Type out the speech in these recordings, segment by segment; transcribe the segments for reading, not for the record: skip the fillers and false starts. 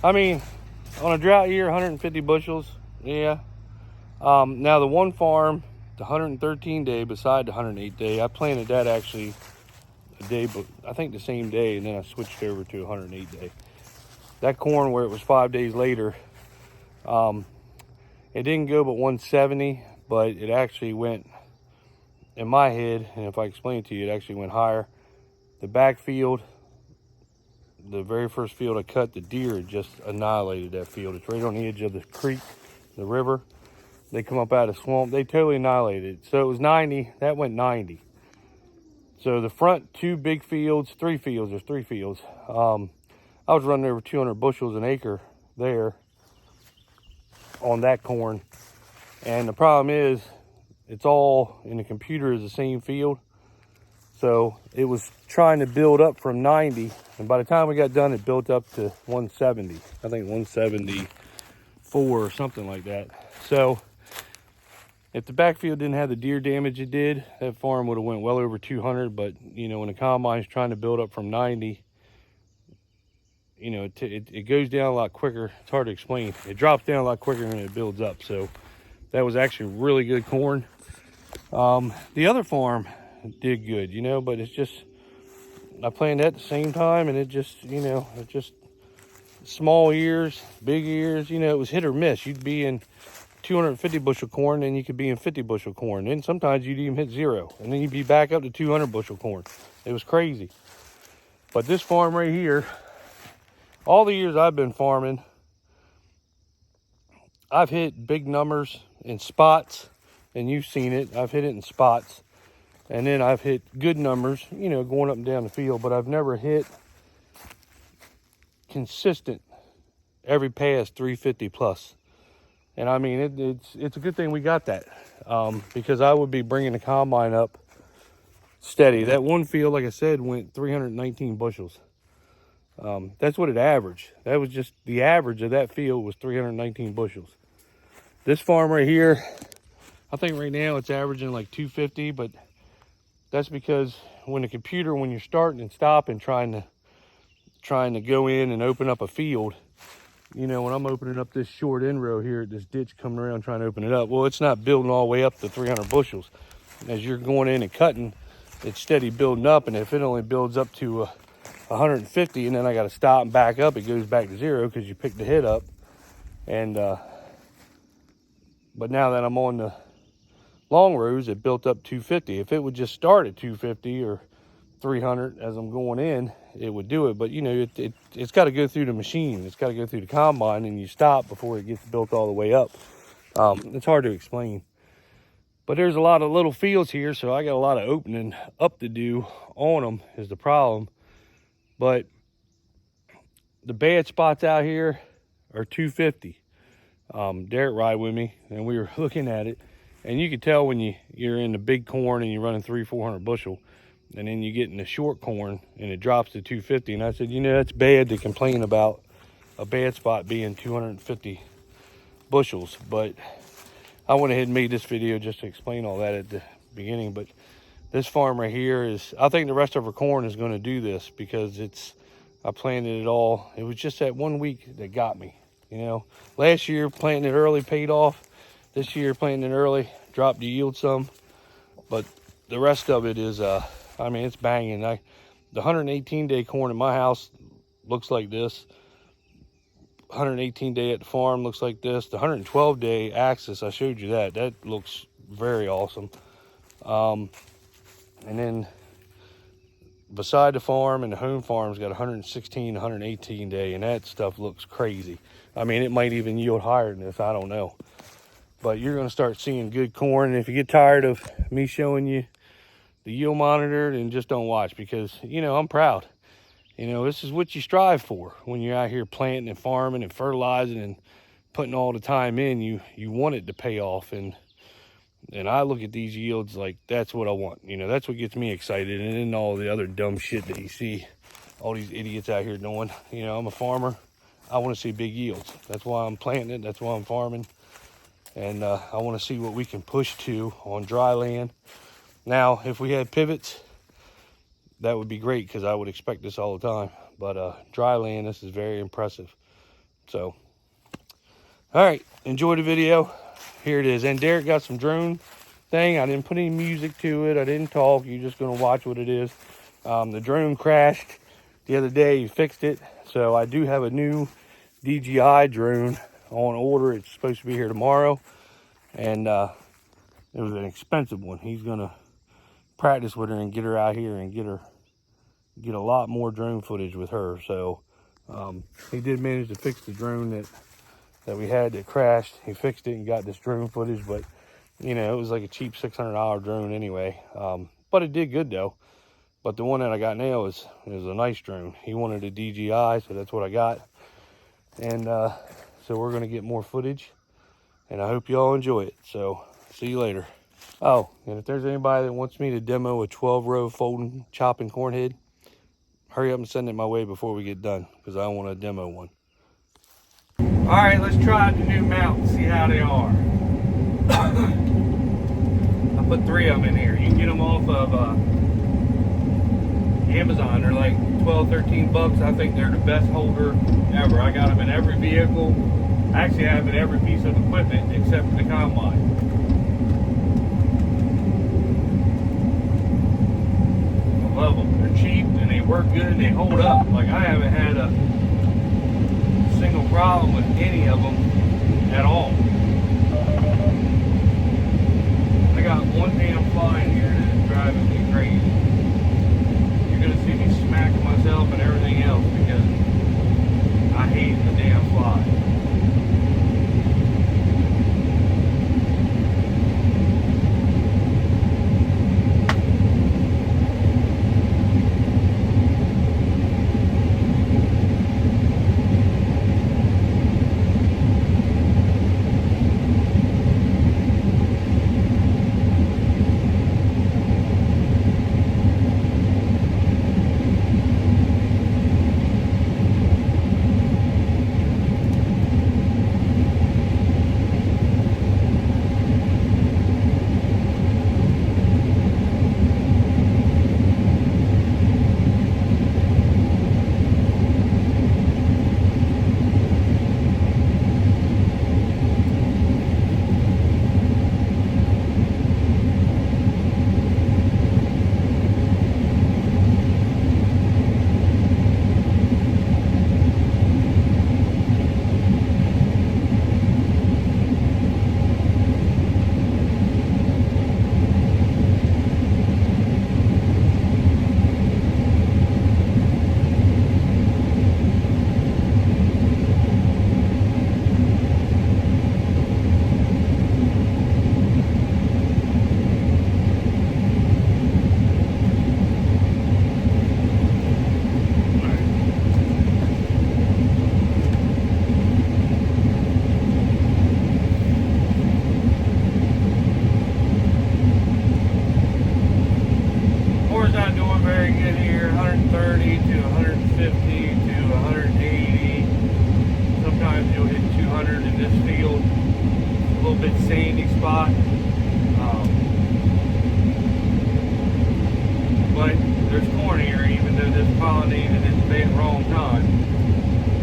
I mean, on a drought year, 150 bushels, yeah. Now the one farm, the 113 day beside the 108 day, I planted that actually a day, but I think the same day, and then I switched over to 108 day. That corn where it was 5 days later, it didn't go but 170, but it actually went, in my head, and if I explain it to you, it actually went higher. The back field, the very first field I cut, the deer just annihilated that field. It's right on the edge of the creek, the river. They come up out of the swamp. They totally annihilated it. So it was 90. That went 90. So the front two big fields, three fields, there's three fields. I was running over 200 bushels an acre there on that corn. And the problem is, it's all in the computer is the same field. So it was trying to build up from 90. And by the time we got done, it built up to 170. I think 174 or something like that. So if the backfield didn't have the deer damage it did, that farm would have went well over 200. But, you know, when the combine's trying to build up from 90, you know, it goes down a lot quicker. It's hard to explain. It drops down a lot quicker than it builds up. So that was actually really good corn. The other farm did good, you know, but it's just, I planted at the same time, and it just, you know, it just small ears, big ears, you know, it was hit or miss. You'd be in 250 bushel corn, and you could be in 50 bushel corn. And sometimes you'd even hit 0, and then you'd be back up to 200 bushel corn. It was crazy. But this farm right here, all the years I've been farming, I've hit big numbers in spots, and you've seen it. I've hit it in spots. And then I've hit good numbers, you know, going up and down the field, but I've never hit consistent every pass 350 plus. And I mean, it's a good thing we got that, because I would be bringing the combine up steady. That one field, like I said, went 319 bushels. That's what it averaged. That was just the average of that field was 319 bushels. This farm right here, I think right now it's averaging like 250, but that's because when you're starting and stopping, trying to go in and open up a field, you know, when I'm opening up this short end row here at this ditch, coming around trying to open it up, well, it's not building all the way up to 300 bushels. As you're going in and cutting, it's steady building up, and if it only builds up to 150, and then I got to stop and back up, it goes back to 0 because you picked the head up. And but now that I'm on the long rows, it built up 250. If it would just start at 250 or 300 as I'm going in, it would do it. But you know, it's got to go through the machine. It's got to go through the combine, and you stop before it gets built all the way up. It's hard to explain. But there's a lot of little fields here, so I got a lot of opening up to do on them is the problem. But the bad spots out here are 250. Derek ride with me, and we were looking at it. And you could tell when you're in the big corn and you're running 300-400 bushel, and then you get in the short corn and it drops to 250. And I said, you know, that's bad to complain about a bad spot being 250 bushels. But I went ahead and made this video just to explain all that at the beginning. But this farm right here is, I think the rest of our corn is going to do this because I planted it all. It was just that 1 week that got me, you know. Last year planting it early paid off. This year planting it early dropped the yield some, but the rest of it is, I mean, it's banging. The 118 day corn in my house looks like this. 118 day at the farm looks like this. The 112 day axis, I showed you that. That looks very awesome. And then beside the farm and the home farm's got 116, 118 day, and that stuff looks crazy. I mean, it might even yield higher than this, I don't know. But you're going to start seeing good corn. And if you get tired of me showing you the yield monitor, then just don't watch, because, you know, I'm proud. You know, this is what you strive for when you're out here planting and farming and fertilizing and putting all the time in. You want it to pay off. And I look at these yields like that's what I want. You know, that's what gets me excited. And then all the other dumb shit that you see all these idiots out here doing. You know, I'm a farmer. I want to see big yields. That's why I'm planting it. That's why I'm farming. And I want to see what we can push to on dry land. Now, if we had pivots, that would be great, because I would expect this all the time. But dry land, this is very impressive. So, all right, enjoy the video. Here it is. And Derek got some drone thing. I didn't put any music to it. I didn't talk. You're just going to watch what it is. The drone crashed the other day. He fixed it. So I do have a new DJI drone on order. It's supposed to be here tomorrow. And it was an expensive one. He's going to practice with her and get her out here and get a lot more drone footage with her. So he did manage to fix the drone that we had that crashed. He fixed it and got this drone footage, but you know, it was like a cheap $600 drone anyway. But it did good though. But the one that I got now is a nice drone. He wanted a DJI, so that's what I got. And so we're gonna get more footage, and I hope y'all enjoy it. So see you later. Oh, and if there's anybody that wants me to demo a 12-row folding chopping corn head, hurry up and send it my way before we get done, because I want to demo one. All right, let's try the new mount and see how they are. I put 3 of them in here. You can get them off of Amazon. They're like 12, 13 bucks. I think they're the best holder ever. I got them in every vehicle. Actually, I have in every piece of equipment except for the combine. I love them. They're cheap and they work good and they hold up. Like, I haven't had a single problem with any of them at all. I got one damn fly in here that is driving me crazy. You're gonna see me smacking myself and everything else because I hate the damn fly. Sandy spot, but there's corn here, even though this pollinated at the wrong time.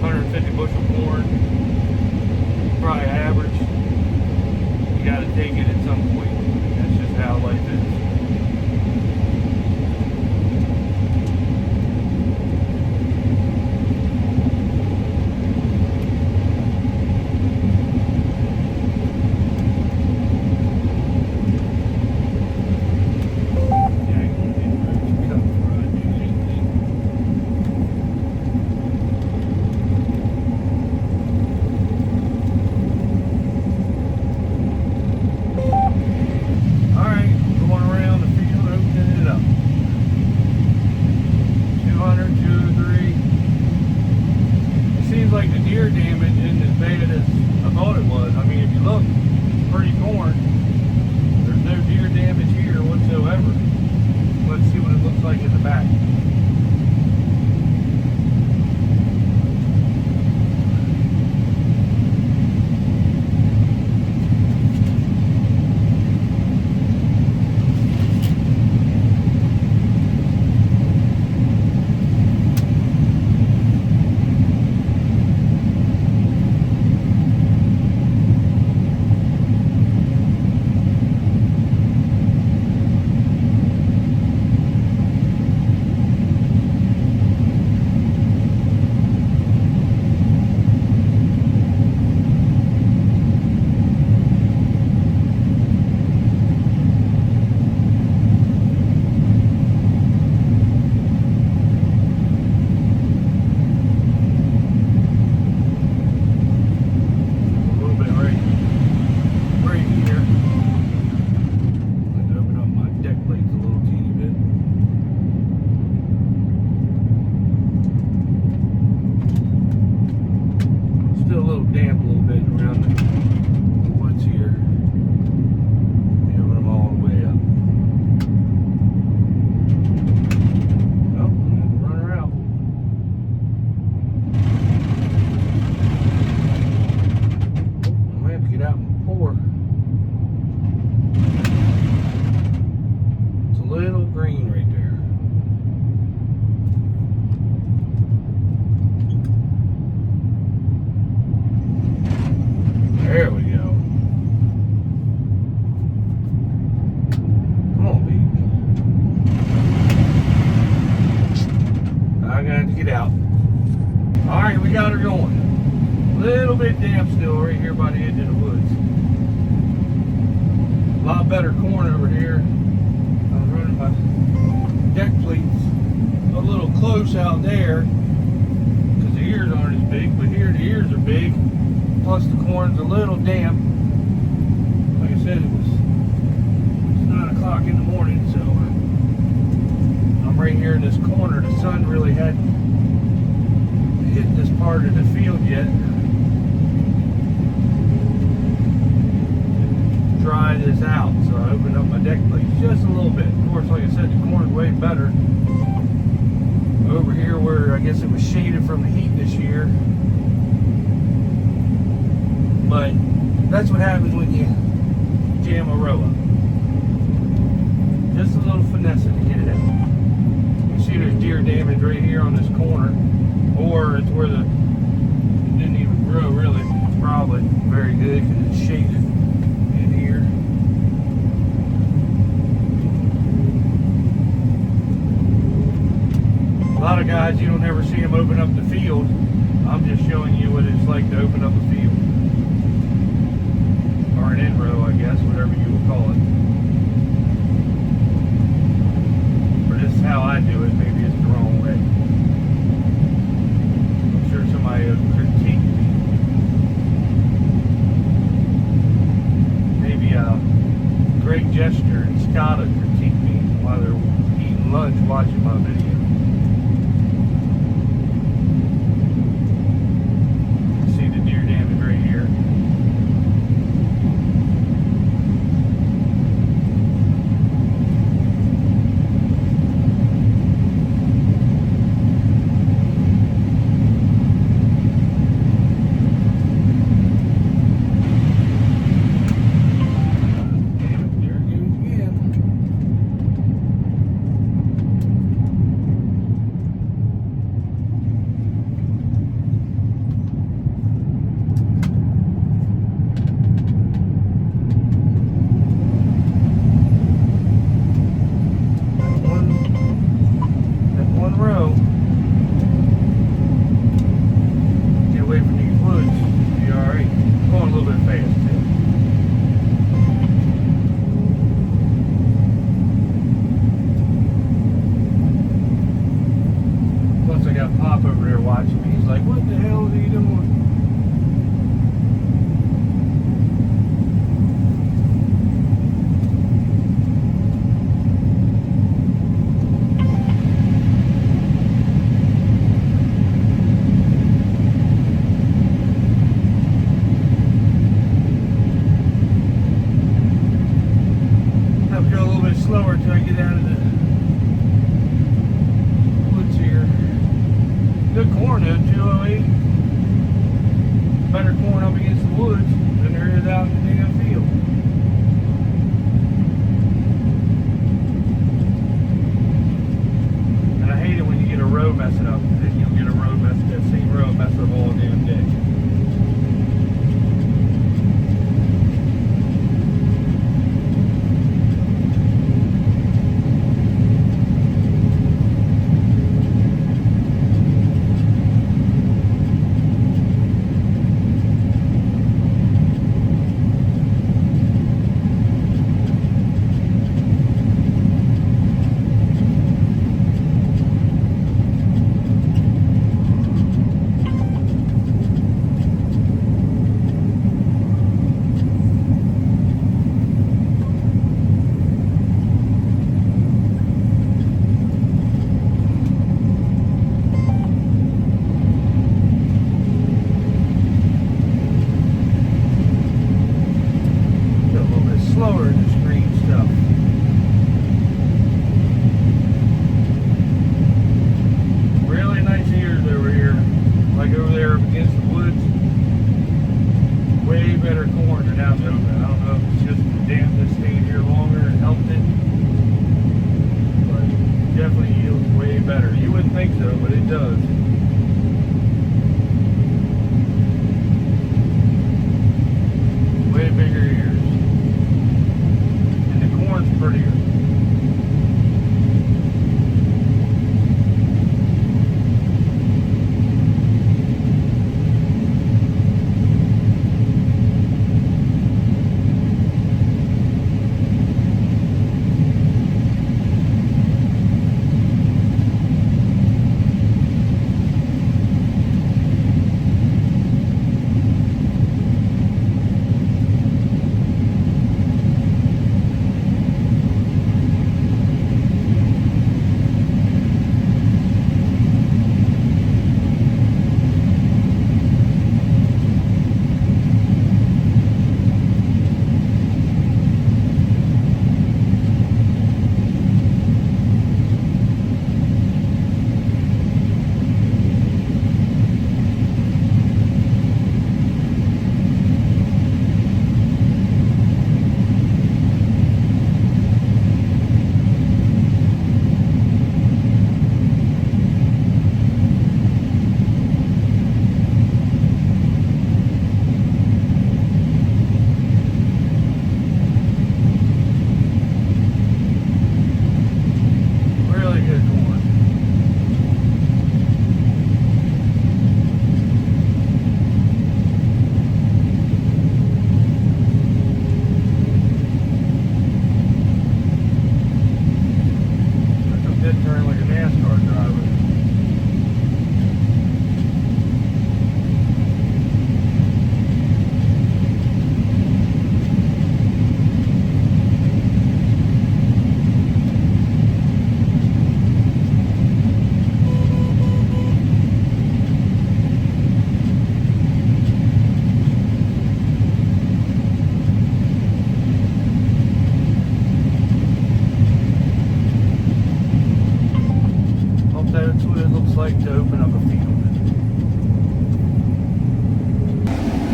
150 bushel corn, probably average. You got to take it at some point. That's just how life is. damp a little bit around the woods here. Moving them all the way up. Oh, run her out. I might have to get out and pour. It's a little green right there. There we go. Come on, baby. I got to get out. Alright, we got her going. A little bit damp still right here by the edge of the woods. A lot better corn over here. I was running my deck pleats a little close out there because the ears aren't as big, but here the ears are big. Plus the corn's a little damp. Like I said, it's 9 o'clock in the morning, so I'm right here in this corner. The sun really hadn't hit this part of the field yet. Dry this out, so I opened up my deck plates just a little bit. Of course, like I said, the corn's way better over here where I guess it was shaded from the heat this year. But that's what happens when you jam a row up. Just a little finesse to get it out. You see there's deer damage right here on this corner, or it's where it didn't even grow really. It's probably very good because it's shaded in here. A lot of guys, you don't ever see them open up the field. I'm just showing you what it's like to open up a field. Or an in row, I guess, whatever you would call it. But this is how I do it. Maybe it's the wrong way. I'm sure somebody would critique me. Maybe Greg Jester and Scott would critique me while they're eating lunch watching my video. See the deer damage right here. Pop over there watching me. He's like, what the hell are you doing? I have to go a little bit slower until I get out of the good corn though, 208. Better corn up against the woods than there is out in the damn field. And I hate it when you get a row messing up. Then you'll get a row messing that same row messing up all damn day. better corn than out in the open. I don't know if it's just the dampness staying here longer and helped it, but it definitely yields way better. You wouldn't think so, but it does. Way bigger ears. And the corn's prettier.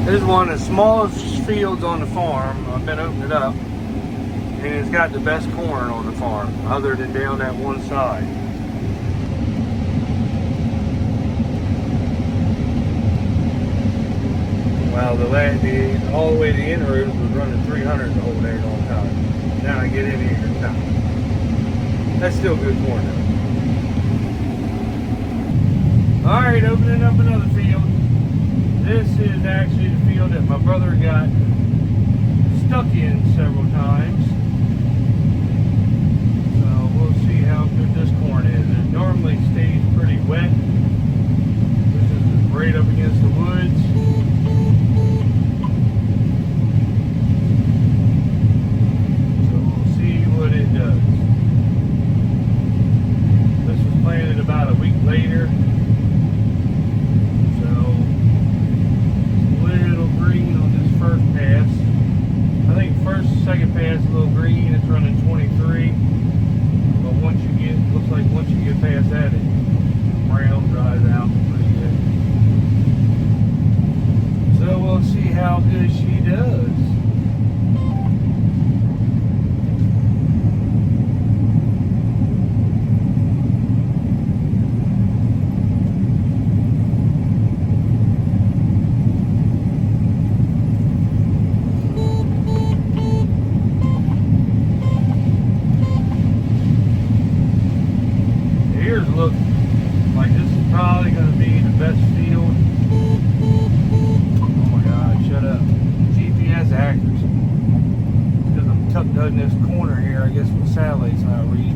This is one of the smallest fields on the farm. I've been opening it up, and it's got the best corn on the farm, other than down that one side. Wow, all the way to the end rows was running 300 the whole day long time. Now I get in here and time. That's still good corn though. All right, opening up another field. This is actually the field that my brother got stuck in several times. So we'll see how good this corn is. It normally stays pretty wet. This is right up against the woods. So we'll see what it does. This was planted about a week later. First pass. I think first, second pass a little green, it's running 23. But looks like once you get past that, it brown dries out pretty good. So we'll see how good she does. Look like this is probably going to be the best field. Oh my God, shut up. GPS accuracy. Because I'm tucked in this corner here, I guess my satellite's not reading.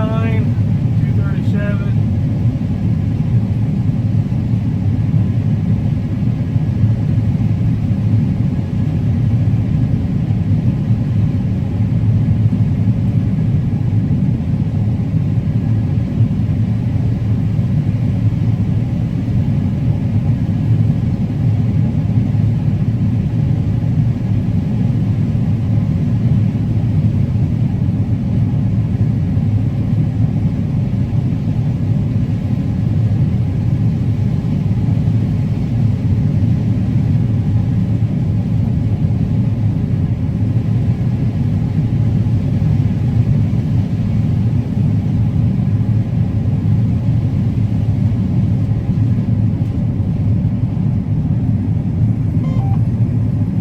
239, 237.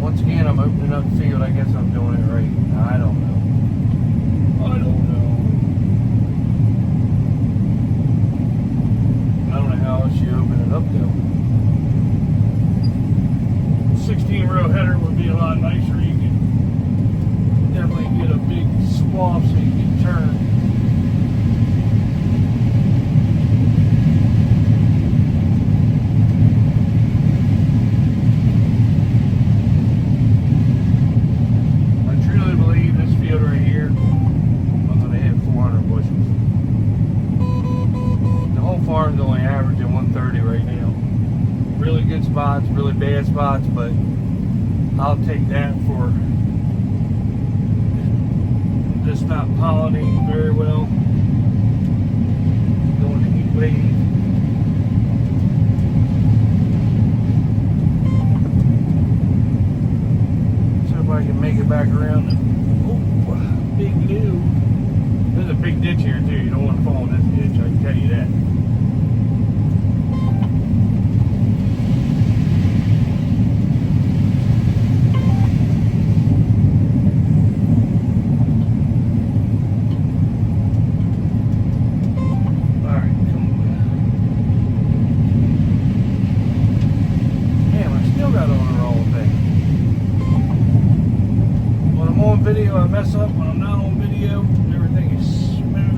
Once again, I'm opening up the field. I guess I'm doing it right. I don't know. I don't know how else you open it up though. 16-row header would be a lot nicer. You could definitely get a big swath so you can turn. Farm's only averaging 130 right now. Really good spots, really bad spots, but I'll take that for just not pollinating very well. Going to heat wave. So if I can make it back around. Oh, big new. There's a big ditch here too. You don't want to fall in this ditch, I can tell you that. Video, I mess up. When I'm not on video, everything is smooth.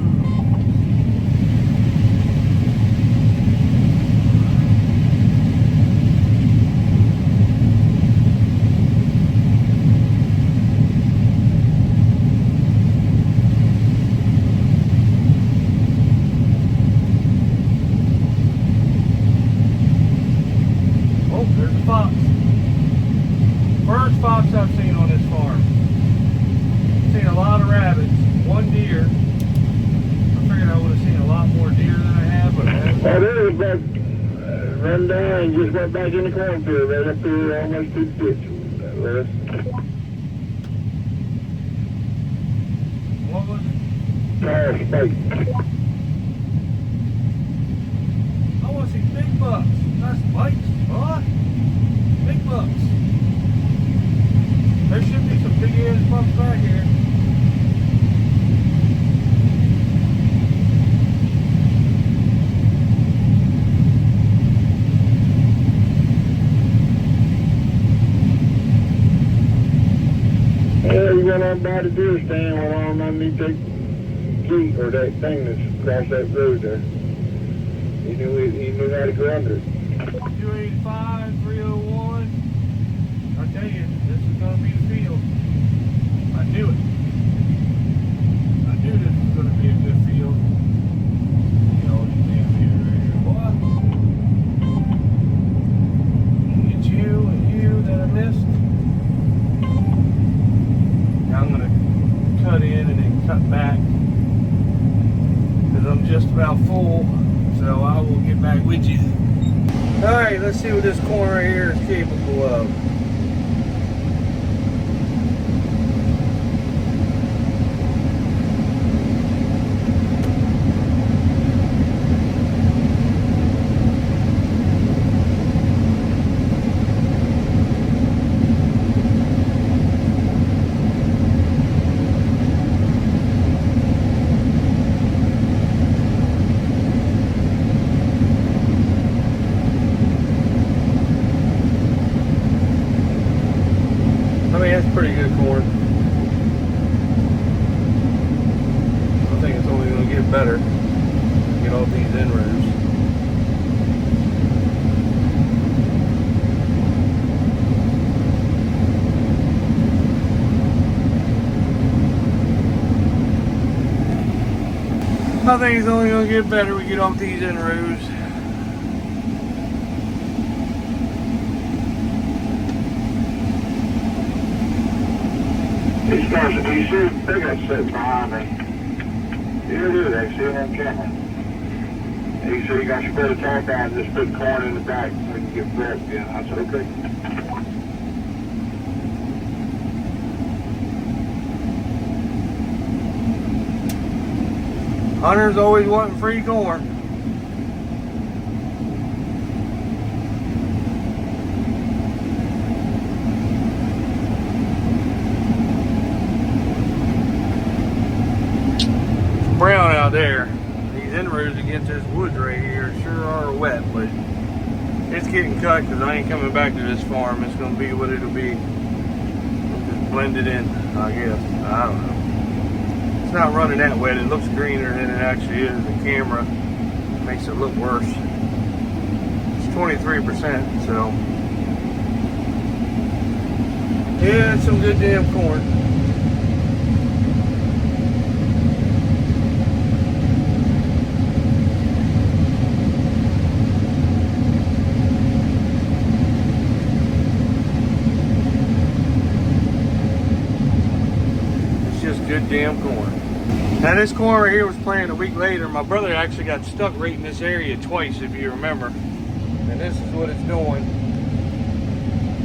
Oh, there's a fox. First fox I've seen on this farm. Seen a lot of rabbits, one deer. I figured I would have seen a lot more deer than I have, but I haven't. Oh, there was that run down and just went back in the cornfield right up there almost to the ditch. What was it? Tire spike. I want to see big bucks, not spikes. What? Big bucks. There should be some big ass bucks back here. Yeah, you went on by the deer stand, went on underneath that gate or that thing that's across that road there. He knew how to go under it. 285, 301. I tell you, this is going to be the field. I knew it. I knew this was going to be a good field. You know, these damn deer right here. What? Get you and you that I missed. Now I'm going to cut in and then cut back because I'm just about full. So I will get back with you. Alright, let's see what this corner right here is capable of. That's pretty good corn. I think it's only going to get get better. Get all these inrows. I think it's only gonna get better. We get off these inroads. These cars, you see, they got sitting behind me. You do they see them on camera. And you see you got your better top on, just put corn in the back so we can get broke. Yeah, I said, okay. Hunters always wanting free corn. It's brown out there. These inroads against this woods right here sure are wet, but it's getting cut because I ain't coming back to this farm. It's gonna be what it'll be. Just blend it in, I guess. I don't know. It's not running that wet. It looks greener than it actually is. The camera makes it look worse. It's 23%, so yeah, it's some good damn corn. It's just good damn corn. Now this corn right here was planted a week later. My brother actually got stuck right in this area twice, if you remember. And this is what it's doing.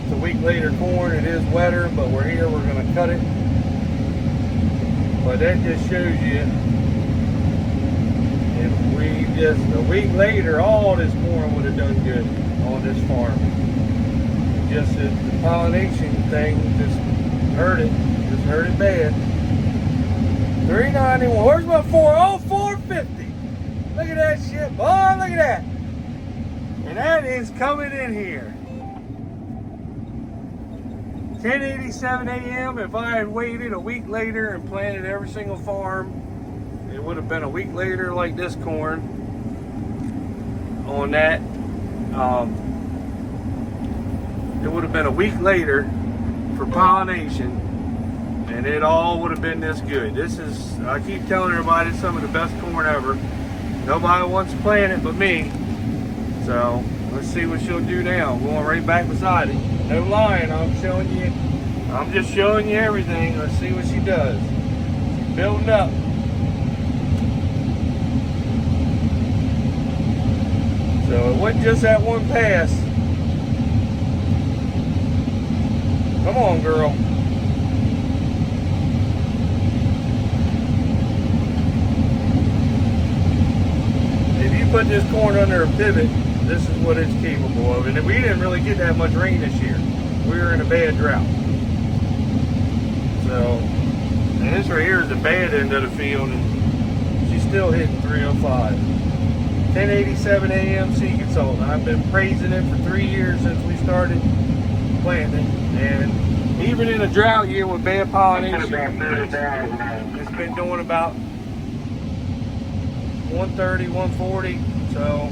It's a week later corn. It is wetter, but we're here. We're going to cut it. But that just shows you, if we just a week later, all this corn would have done good on this farm. Just the pollination thing just hurt it. Just hurt it bad. 391. Where's my 450? Look at that shit, boy. Look at that. And that is coming in here. 10:87 a.m. If I had waited a week later and planted every single farm, it would have been a week later like this corn on that. It would have been a week later for pollination. And it all would have been this good. This is, I keep telling everybody, it's some of the best corn ever. Nobody wants to plant it but me. So, let's see what she'll do now. I'm going right back beside it. No lying, I'm just showing you everything. Let's see what she does. She's building up. So, it wasn't just that one pass. Come on, girl. Put this corn under a pivot, this is what it's capable of. And we didn't really get that much rain this year. We were in a bad drought. So, and this right here is the bad end of the field, and she's still hitting 305. 10:87 a.m. Seed Consultant. I've been praising it for 3 years since we started planting. And even in a drought year with bad pollination, it's been doing about 130, 140, so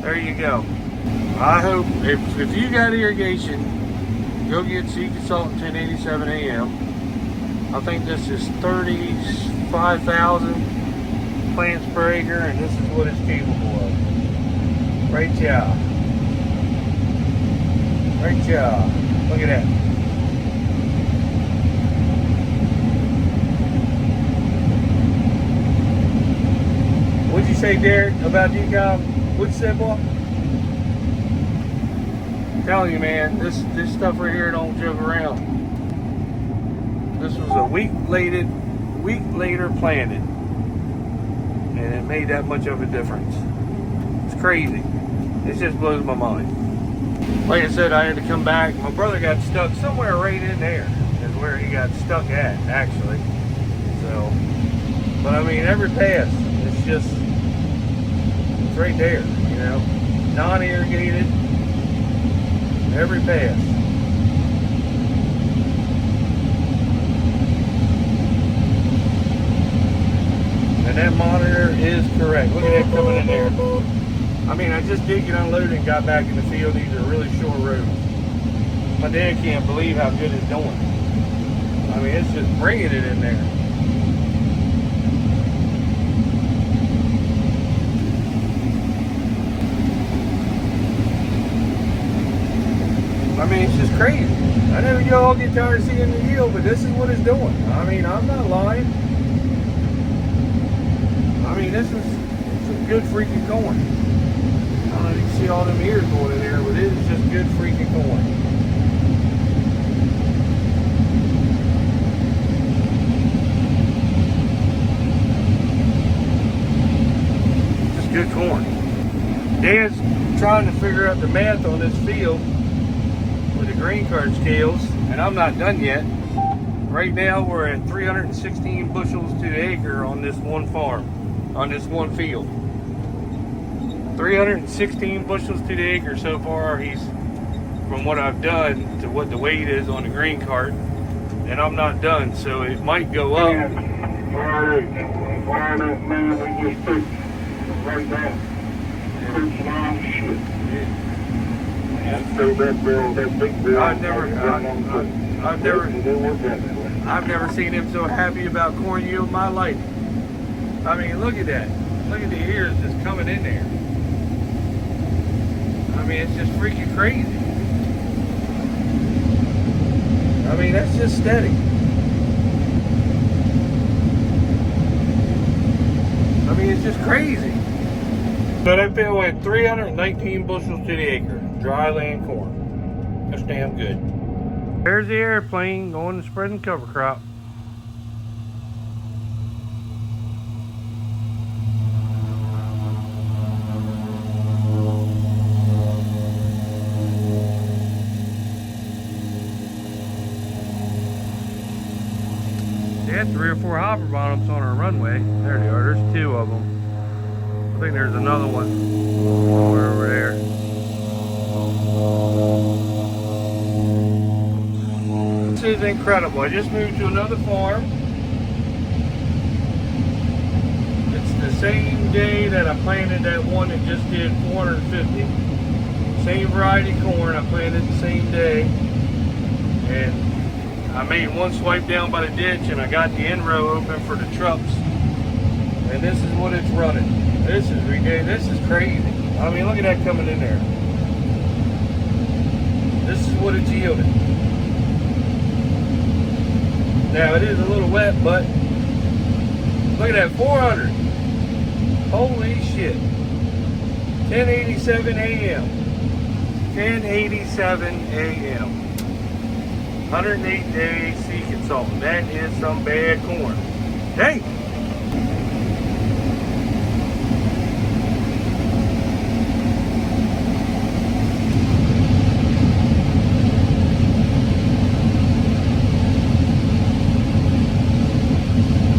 there you go. I hope if you got irrigation, go get Seed Consultant 10:87 a.m. I think this is 35,000 plants per acre, and this is what it's capable of. Right yeah. Right yeah. Look at that. What'd you say, Derek, about decom? What'd you say, boy? I'm telling you, man, this stuff right here don't joke around. This was a week later planted, and it made that much of a difference. It's crazy. It just blows my mind. Like I said, I had to come back. My brother got stuck somewhere right in there is where he got stuck at, actually. So, but I mean, every pass, it's just, it's right there, you know, non-irrigated, every pass. And that monitor is correct. Look at that coming in there. I mean, I just did get unloaded and got back in the field. These are really short roads. My dad can't believe how good it's doing. I mean, it's just bringing it in there. I mean, it's just crazy. I know y'all get tired of seeing the yield, but this is what it's doing. I mean, I'm not lying. I mean, this is some good freaking corn. I don't know if you can see all them ears going in there, but it is just good freaking corn. Just good corn. Dad's trying to figure out the math on this field with the grain cart scales, and I'm not done yet. Right now we're at 316 bushels to the acre on this one farm, on this one field. 316 bushels to the acre so far. He's, from what I've done to what the weight is on the grain cart, and I'm not done, so it might go up. Man, we just took right now. Took some shit. That big bill. I've never seen him so happy about corn yield in my life. I mean, look at that. Look at the ears just coming in there. I mean, it's just freaking crazy. I mean, that's just steady. I mean, it's just crazy. So that field went 319 bushels to the acre. Dry land corn. That's damn good. There's the airplane going to spreading cover crop. They had 3 or 4 hopper bottoms on our runway. There they are. There's 2 of them. I think there's another one somewhere over there. This is incredible. I just moved to another farm. It's the same day that I planted that one that just did 450. Same variety corn. I planted the same day. And I made one swipe down by the ditch, and I got the end row open for the trucks. And this is what it's running. This is ridiculous. This is crazy. I mean, look at that coming in there. This is what it's yielding. Now it is a little wet, but look at that, 400. Holy shit. 10:87 a.m. 10:87 a.m. 108 days seed consultant. That is some bad corn. Dang.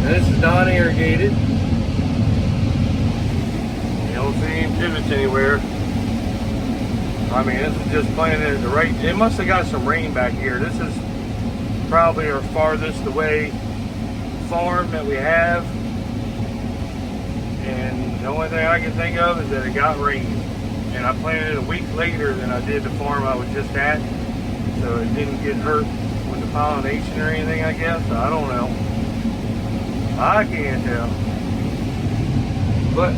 This is non-irrigated. You don't see any pivots anywhere. I mean, this is just planted at the right. It must have got some rain back here. This is probably our farthest away farm that we have. And the only thing I can think of is that it got rain. And I planted it a week later than I did the farm I was just at. So it didn't get hurt with the pollination or anything, I guess. I don't know. I can't tell. But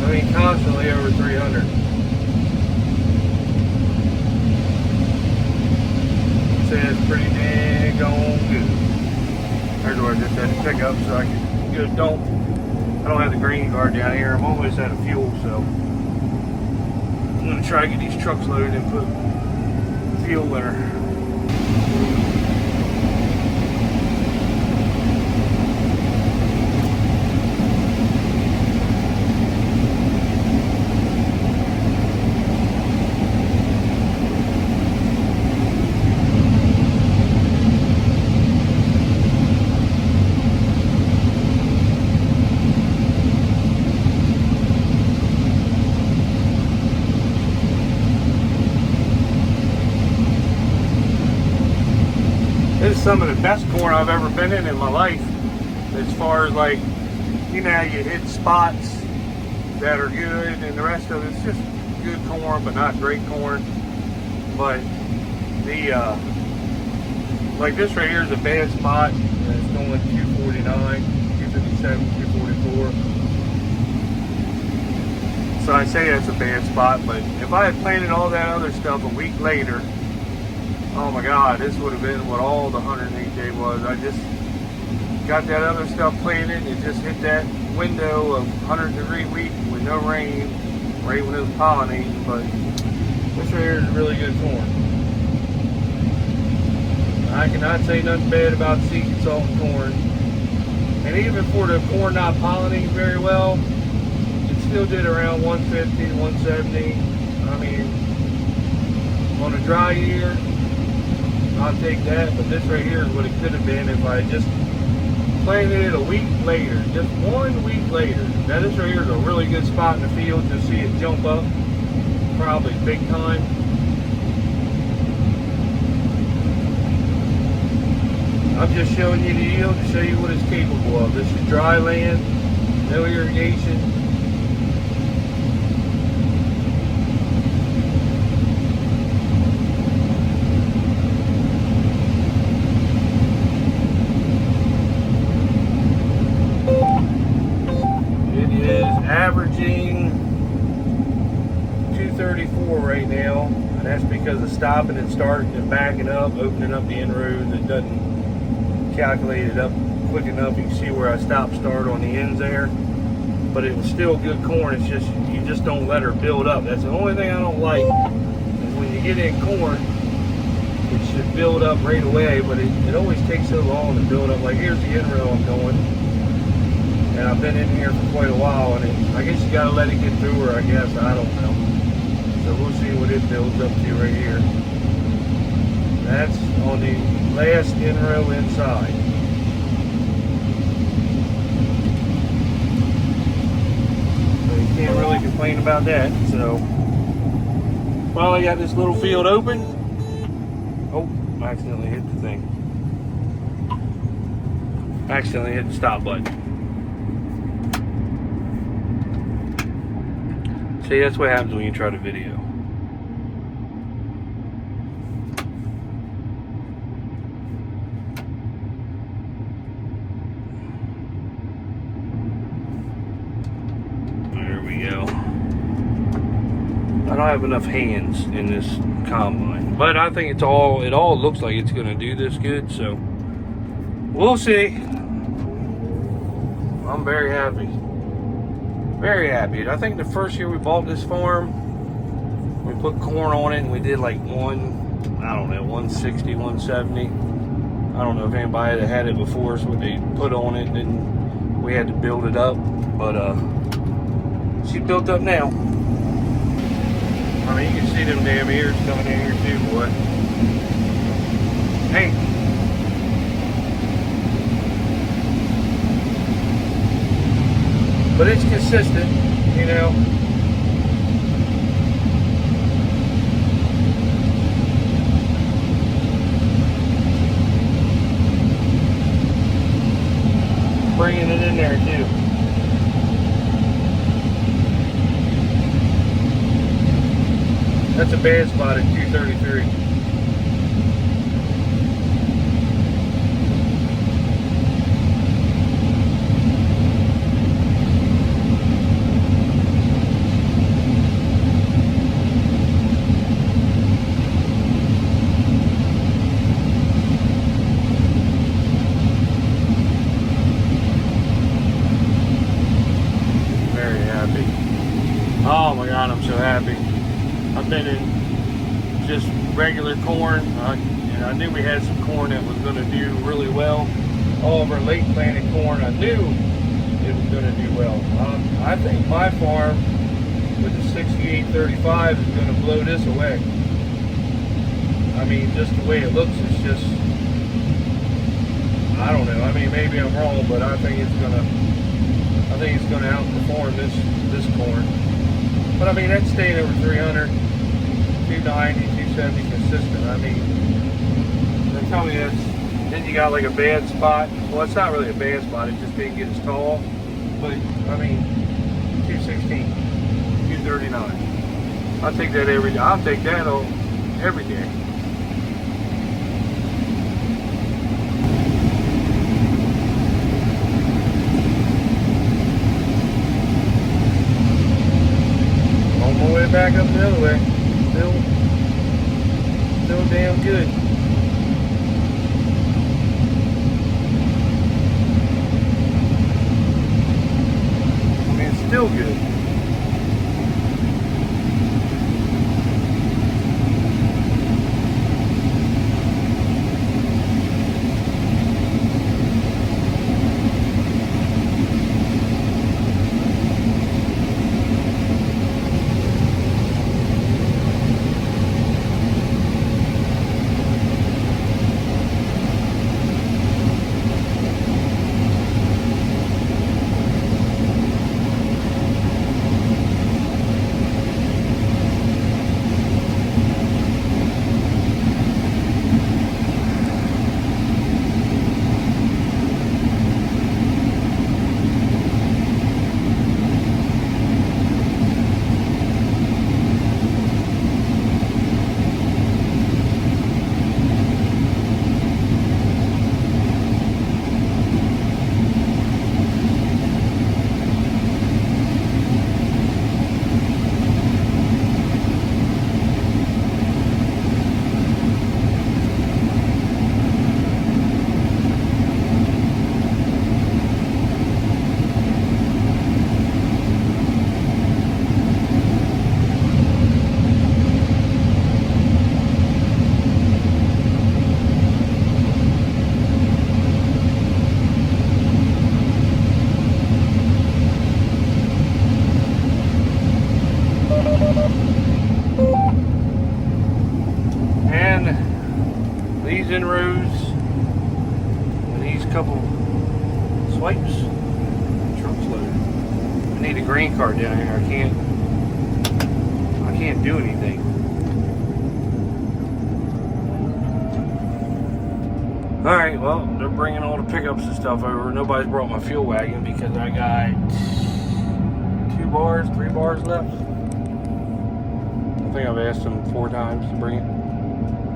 I mean, constantly over 300. Says pretty dang on good. There's where I just had to pick up so I can get a dump. I don't have the grain guard down here. I'm almost out of fuel, so I'm gonna try to get these trucks loaded and put fuel in her. some of the best corn I've ever been in my life. As far as like, you know, you hit spots that are good and the rest of it's just good corn, but not great corn. But the, like this right here is a bad spot. It's going 249, 257, 244. So I say that's a bad spot, but if I had planted all that other stuff a week later, oh my God, this would have been what all the 108 day was. I just got that other stuff planted. It just hit that window of 100-degree week with no rain, right when it was pollinating. But this right here is really good corn. I cannot say nothing bad about seed salt and corn. And even for the corn not pollinating very well, it still did around 150, 170. I mean, on a dry year, I'll take that. But this right here is what it could have been if I just planted it a week later, just 1 week later. Now this right here is a really good spot in the field to see it jump up, probably big time. I'm just showing you the yield to show you what it's capable of. This is dry land, no irrigation. It is averaging 234 right now, and that's because of stopping and starting and backing up, opening up the inroads. It doesn't calculate it up quick enough. You can see where I stop start on the ends there, but it was still good corn. It's just you just don't let her build up. That's the only thing I don't like, is when you get in corn, it should build up right away, but it always takes so long to build up. Like here's the inrow I'm going, and I've been in here for quite a while, and I guess you gotta let it get through her, I guess. I don't know. So we'll see what it builds up to right here. That's on the last inrow inside. So you can't really complain about that. So finally got this little field open. Oh, I accidentally hit the thing. I accidentally hit the stop button. See, that's what happens when you try to video. I don't have enough hands in this combine, but I think it all looks like it's going to do this good, so we'll see. I'm very happy. Very happy. I think the first year we bought this farm, we put corn on it and we did like 160, 170. I don't know if anybody that had it before us, what they put on it, and we had to build it up, but she's built up now. I mean, you can see them damn ears coming in here too, boy. Hey. But it's consistent, you know. Bringing it in there too. That's a bad spot at 233. Very happy. Oh my God, I'm so happy. I've been in just regular corn, and I knew we had some corn that was going to do really well. All of our late planted corn, I knew it was going to do well. I think my farm with the 6835 is going to blow this away. I mean, just the way it looks, it's just, I don't know. I mean, maybe I'm wrong, but I think it's going to outperform this corn. But I mean, that's staying over 300, 290, 270 consistent. I mean, tell me Then you got like a bad spot. Well, it's not really a bad spot. It just didn't get as tall. But I mean, 216, 239. I'll take that every day. I'll take that on every day. On my way back up the other way. Still damn good. I mean, it's still good. And these inroads and these couple swipes, truck's loaded. I need a green card down here. I can't do anything. All right, well, they're bringing all the pickups and stuff over. Nobody's brought my fuel wagon because I got 3 bars left. I think I've asked them 4 times to bring it.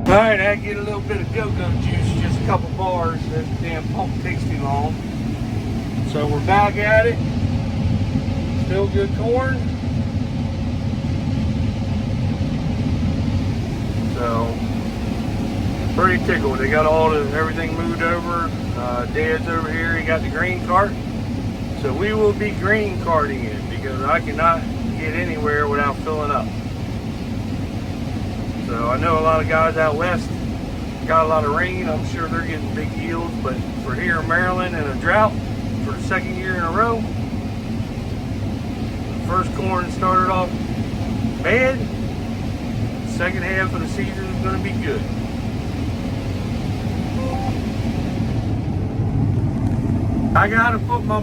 All right, I get a little bit of go-go juice, just a couple bars. That damn pump takes too long. So we're back at it. Still good corn. So pretty tickled. They got everything moved over. Dad's over here. He got the green cart. So we will be green carting it because I cannot get anywhere without filling up. So I know a lot of guys out west got a lot of rain. I'm sure they're getting big yields, but for here in Maryland in a drought for the 2nd year in a row, the first corn started off bad. The second half of the season is going to be good. I got to put my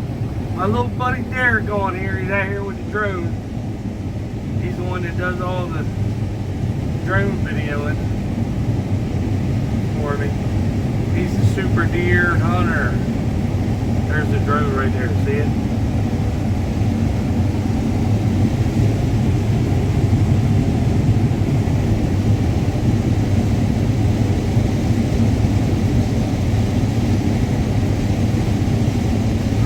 little buddy Derek on here. He's out here with the drone. He's the one that does all the drone videoing for me. He's the super deer hunter. There's the drone right there. See it?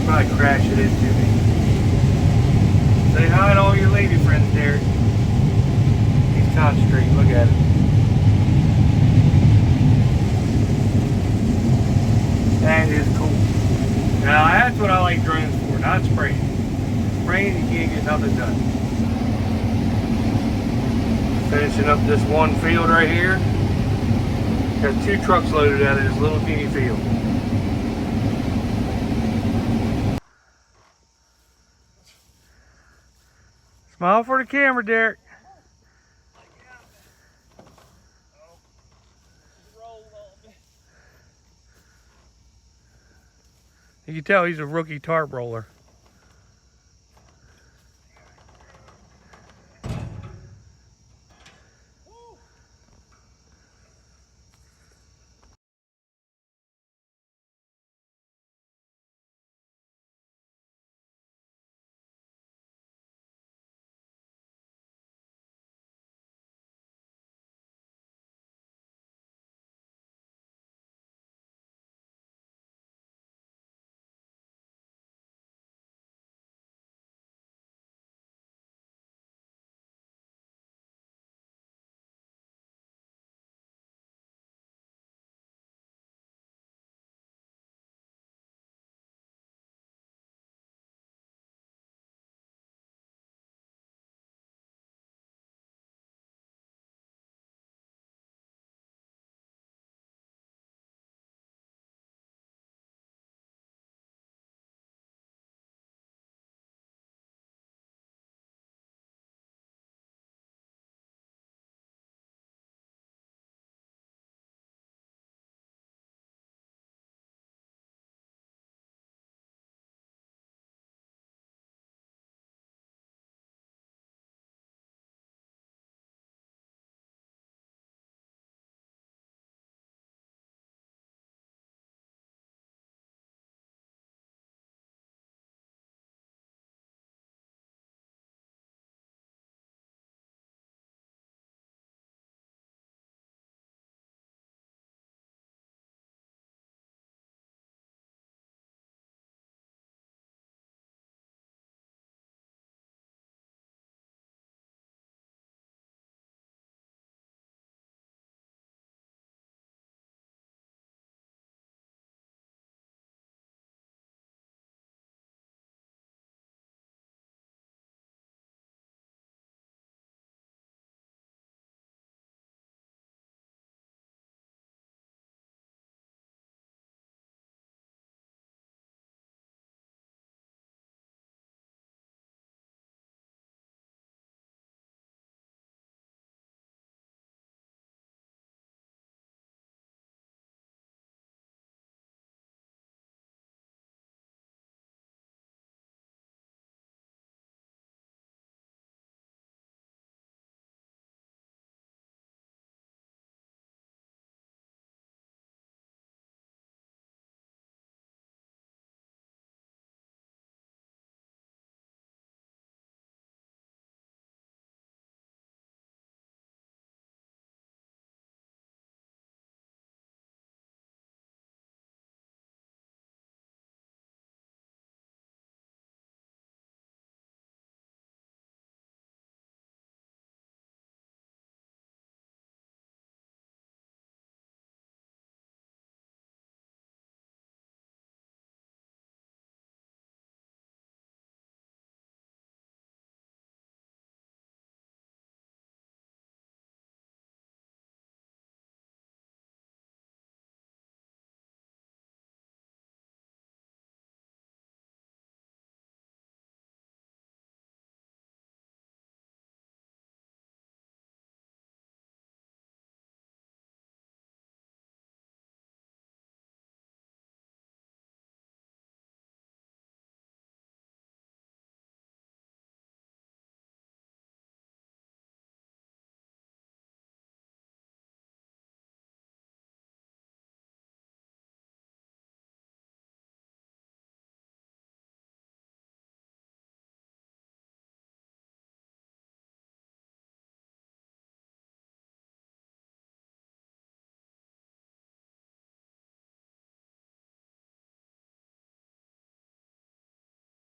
Probably crash it into me. Say hi to all your lady friends, Derek. He's concentrating. Look at it. That is cool. Now that's what I like drones for, not spraying. Spraying, you can't get nothing done. Finishing up this one field right here. Got 2 trucks loaded out of this little teeny field. Smile for the camera, Derek. You can tell he's a rookie tarp roller.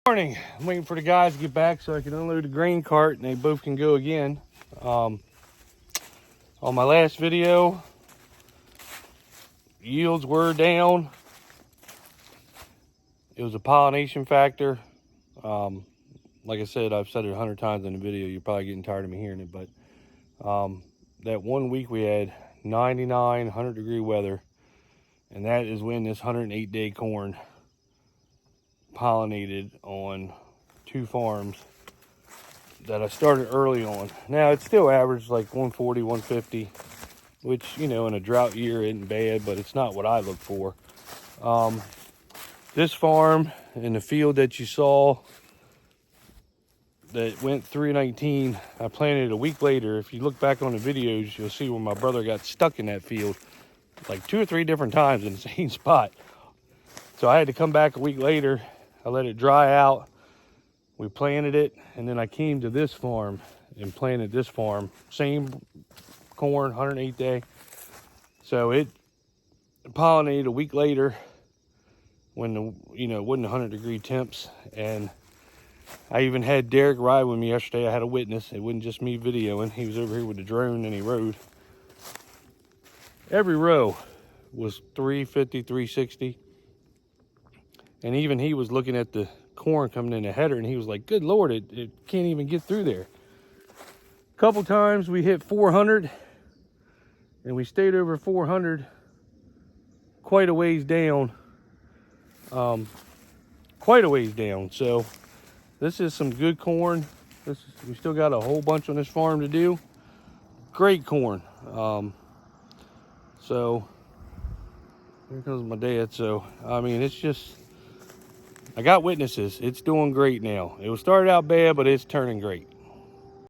Morning. I'm waiting for the guys to get back so I can unload the grain cart and they both can go again. On my last video, yields were down. It was a pollination factor. Like I said, I've said it 100 times in the video. You're probably getting tired of me hearing it, but that 1 week we had 99, 100 degree weather, and that is when this 108-day corn pollinated on 2 farms that I started early on. Now it's still averaged like 140, 150, which, you know, in a drought year isn't bad, but it's not what I look for. This farm in the field that you saw that went 319, I planted a week later. If you look back on the videos, you'll see where my brother got stuck in that field like 2 or 3 different times in the same spot. So I had to come back a week later. I let it dry out. We planted it, and then I came to this farm and planted this farm. Same corn, 108 day. So it pollinated a week later when the, you know, it wasn't 100 degree temps. And I even had Derek ride with me yesterday. I had a witness. It wasn't just me videoing. He was over here with the drone and he rode. Every row was 350, 360. And even he was looking at the corn coming in the header and he was like, good Lord, it can't even get through there. A couple times we hit 400 and we stayed over 400 quite a ways down. So this is some good corn. We still got a whole bunch on this farm to do. Great corn. So here comes my dad. So I mean, it's just, I got witnesses. It's doing great now. It was started out bad, but it's turning great.